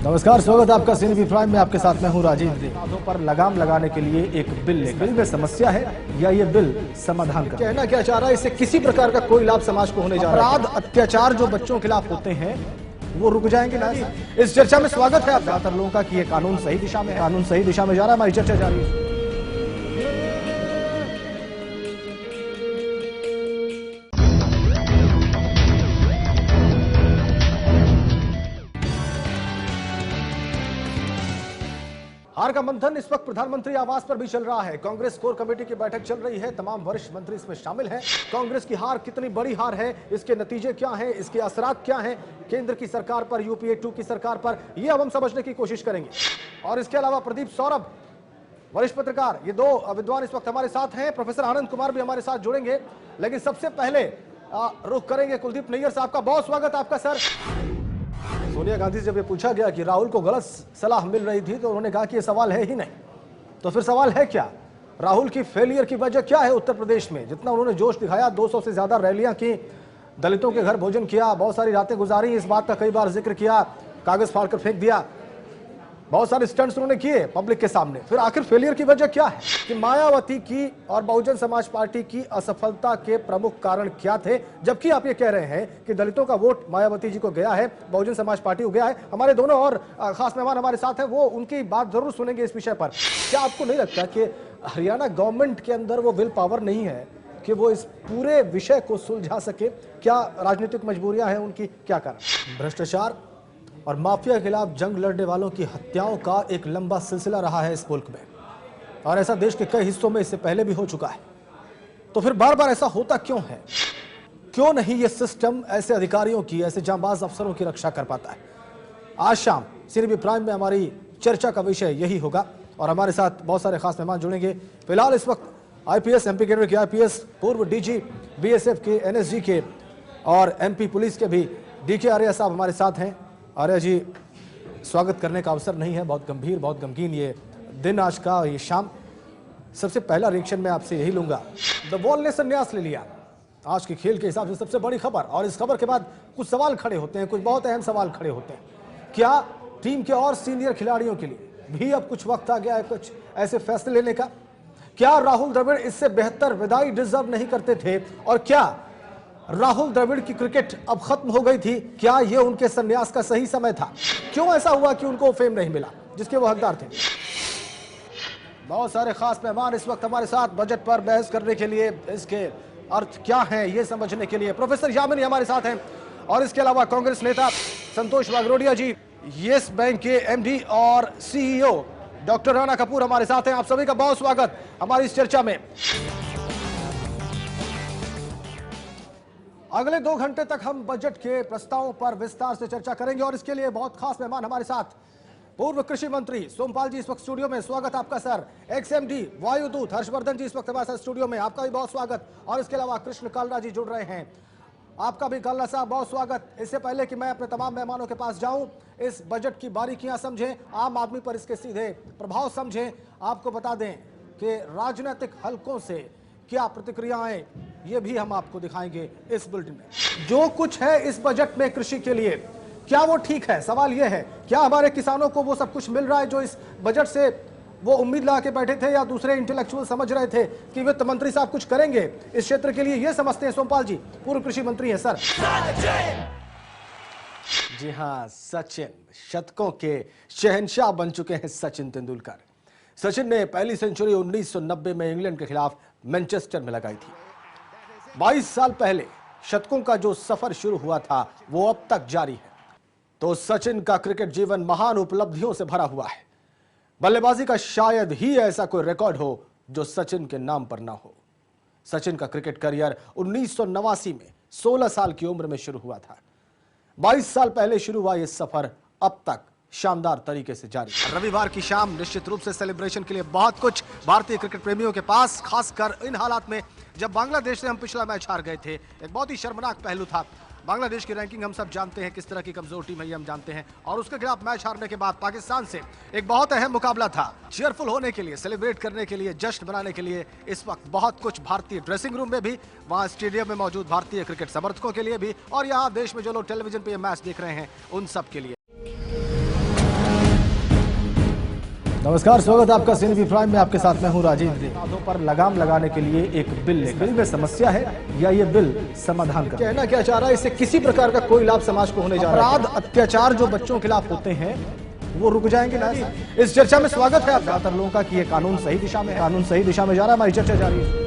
नमस्कार, स्वागत है आपका सीएनबी प्राइम में। आपके साथ मैं हूं राजीव। अपराधों पर लगाम लगाने के लिए एक बिल में समस्या है या ये बिल समाधान का कहना क्या चाह रहा है? इससे किसी प्रकार का कोई लाभ समाज को होने जा रहा है? अपराध अत्याचार जो बच्चों के खिलाफ होते हैं वो रुक जाएंगे ना? इस चर्चा में स्वागत है आप ज्यादातर लोगों का कि ये कानून सही दिशा में जा रहा है। हमारी चर्चा जारी है। हार का मंथन इस वक्त प्रधानमंत्री आवास पर भी चल रहा है। कांग्रेस कोर कमेटी की बैठक चल रही है, तमाम वरिष्ठ मंत्री इसमें शामिल हैं। कांग्रेस की हार कितनी बड़ी हार है, इसके नतीजे क्या हैं, इसके असरात क्या हैं केंद्र की सरकार पर, यूपीए 2 की सरकार पर, यह अब हम समझने की कोशिश करेंगे। और इसके अलावा प्रदीप सौरभ, वरिष्ठ पत्रकार, ये दो विद्वान इस वक्त हमारे साथ हैं। प्रोफेसर आनंद कुमार भी हमारे साथ जुड़ेंगे, लेकिन सबसे पहले रुख करेंगे कुलदीप नैयर साहब का। बहुत स्वागत आपका सर। सोनिया गांधी से जब ये पूछा गया कि राहुल को गलत सलाह मिल रही थी तो उन्होंने कहा कि ये सवाल है ही नहीं। तो फिर सवाल है क्या? राहुल की फेलियर की वजह क्या है उत्तर प्रदेश में? जितना उन्होंने जोश दिखाया, 200 से ज्यादा रैलियां की, दलितों के घर भोजन किया, बहुत सारी रातें गुजारी, इस बात का कई बार जिक्र किया, कागज फाड़कर फेंक दिया, बहुत सारे स्टंट्स उन्होंने किए पब्लिक के सामने। फिर आखिर फेलियर की वजह क्या है? कि मायावती की और बहुजन समाज पार्टी की असफलता के प्रमुख कारण क्या थे? जबकि आप ये कह रहे हैं कि दलितों का वोट मायावती जी को गया है, बहुजन समाज पार्टी को गया है। हमारे दोनों और खास मेहमान हमारे साथ हैं, वो उनकी बात जरूर सुनेंगे इस विषय पर। क्या आपको नहीं लगता कि हरियाणा गवर्नमेंट के अंदर वो विल पावर नहीं है कि वो इस पूरे विषय को सुलझा सके? क्या राजनीतिक मजबूरियां हैं उनकी? क्या कारण? भ्रष्टाचार और माफिया के खिलाफ जंग लड़ने वालों की हत्याओं का एक लंबा सिलसिला रहा है इस मुल्क में, और ऐसा देश के कई हिस्सों में इससे पहले भी हो चुका है। तो फिर बार बार ऐसा होता क्यों है? क्यों नहीं ये सिस्टम ऐसे अधिकारियों की, ऐसे जांबाज अफसरों की रक्षा कर पाता है? आज शाम सीएनबी प्राइम में हमारी चर्चा का विषय यही होगा, और हमारे साथ बहुत सारे खास मेहमान जुड़ेंगे। फिलहाल इस वक्त आईपीएस, एमपी कैडर के आईपीएस, पूर्व डीजी बीएसएफ के, एनएसजी के और एमपी पुलिस के भी डीके आर्या साहब हमारे साथ हैं। आर्या जी, स्वागत करने का अवसर नहीं है, बहुत गंभीर, बहुत गमगीन ये दिन आज का, ये शाम। सबसे पहला रिएक्शन मैं आपसे यही लूंगा, द वॉल ने संन्यास ले लिया, आज के खेल के हिसाब से सबसे बड़ी खबर, और इस खबर के बाद कुछ सवाल खड़े होते हैं, कुछ बहुत अहम सवाल खड़े होते हैं। क्या टीम के और सीनियर खिलाड़ियों के लिए भी अब कुछ वक्त आ गया है कुछ ऐसे फैसले लेने का? क्या राहुल द्रविड़ इससे बेहतर विदाई डिजर्व नहीं करते थे? और क्या राहुल द्रविड़ की क्रिकेट अब खत्म हो गई थी? क्या यह उनके संन्यास का सही समय था? क्यों ऐसा हुआ कि उनको फेम नहीं मिला जिसके वो हकदार थे? बहुत सारे खास मेहमान इस वक्त हमारे साथ बजट पर बहस करने के लिए, इसके अर्थ क्या है ये समझने के लिए। प्रोफेसर यामिनी हमारे साथ हैं, और इसके अलावा कांग्रेस नेता संतोष वागरोडिया जी, येस बैंक के एमडी और सीईओ डॉक्टर राणा कपूर हमारे साथ हैं। आप सभी का बहुत स्वागत हमारी इस चर्चा में। अगले 2 घंटे तक हम बजट के प्रस्तावों पर विस्तार से चर्चा करेंगे, और इसके लिए बहुत खास मेहमान हमारे साथ। पूर्व कृषि मंत्री सोमपाल जी इस वक्त स्टूडियो में, स्वागत आपका सर। एक्सएमडी वायुदूत हर्षवर्धन जी इस वक्त हमारे साथ स्टूडियो में, आपका भी बहुत स्वागत। और इसके अलावा कृष्ण कालरा जी जुड़ रहे हैं, आपका भी कालरा साहब बहुत स्वागत। इससे पहले कि मैं अपने तमाम मेहमानों के पास जाऊं, इस बजट की बारीकियां समझें, आम आदमी पर इसके सीधे प्रभाव समझें, आपको बता दें कि राजनीतिक हलकों से क्या प्रतिक्रियाएं, ये भी हम आपको दिखाएंगे इस बुलेटिन में। जो कुछ है इस बजट में कृषि के लिए, क्या वो ठीक है? सवाल यह है, क्या हमारे किसानों को वो सब कुछ मिल रहा है जो इस बजट से वो उम्मीद ला के बैठे थे, या दूसरे इंटेलेक्चुअल समझ रहे थे कि वित्त मंत्री साहब कुछ करेंगे इस क्षेत्र के लिए? ये समझते हैं सोमपाल जी, पूर्व कृषि मंत्री हैं सर। जी हाँ, सचिन, शतकों के शहंशाह बन चुके हैं सचिन तेंदुलकर। सचिन ने पहली सेंचुरी 1990 में इंग्लैंड के खिलाफ मैनचेस्टर में लगाई थी। 22 साल पहले शतकों का जो सफर शुरू हुआ था वो अब तक जारी है। तो सचिन का क्रिकेट जीवन महान उपलब्धियों से भरा हुआ है। बल्लेबाजी का शायद ही ऐसा कोई रिकॉर्ड हो जो सचिन के नाम पर ना हो। सचिन का क्रिकेट करियर 1989 में 16 साल की उम्र में शुरू हुआ था। 22 साल पहले शुरू हुआ यह सफर अब तक शानदार तरीके से जारी। रविवार की शाम निश्चित रूप से सेलिब्रेशन के लिए बहुत कुछ भारतीय क्रिकेट प्रेमियों के पास, खासकर इन हालात में जब बांग्लादेश से हम पिछला मैच हार गए थे। एक बहुत ही शर्मनाक पहलू था। बांग्लादेश की रैंकिंग हम सब जानते हैं, किस तरह की कमजोर टीम है ये हम जानते हैं, और उसके खिलाफ मैच हारने के बाद पाकिस्तान से एक बहुत अहम मुकाबला था। चीयरफुल होने के लिए, सेलिब्रेट करने के लिए, जश्न मनाने के लिए इस वक्त बहुत कुछ भारतीय ड्रेसिंग रूम में भी, वहां स्टेडियम में मौजूद भारतीय क्रिकेट समर्थकों के लिए भी, और यहाँ देश में जो लोग टेलीविजन पे ये मैच देख रहे हैं उन सब के लिए। नमस्कार, स्वागत है आपका सीएनबी प्राइम में। आपके साथ मैं हूं राजीव। अपराधों पर लगाम लगाने के लिए एक बिल में समस्या है या ये बिल समाधान का कहना क्या चाह रहा है? इससे किसी प्रकार का कोई लाभ समाज को होने जा रहा है? अपराध अत्याचार जो बच्चों के खिलाफ होते हैं वो रुक जाएंगे ना? इस चर्चा में स्वागत है आप ज्यादातर लोगों का कि ये कानून सही दिशा में जा रहा है। हमारी चर्चा जारी है।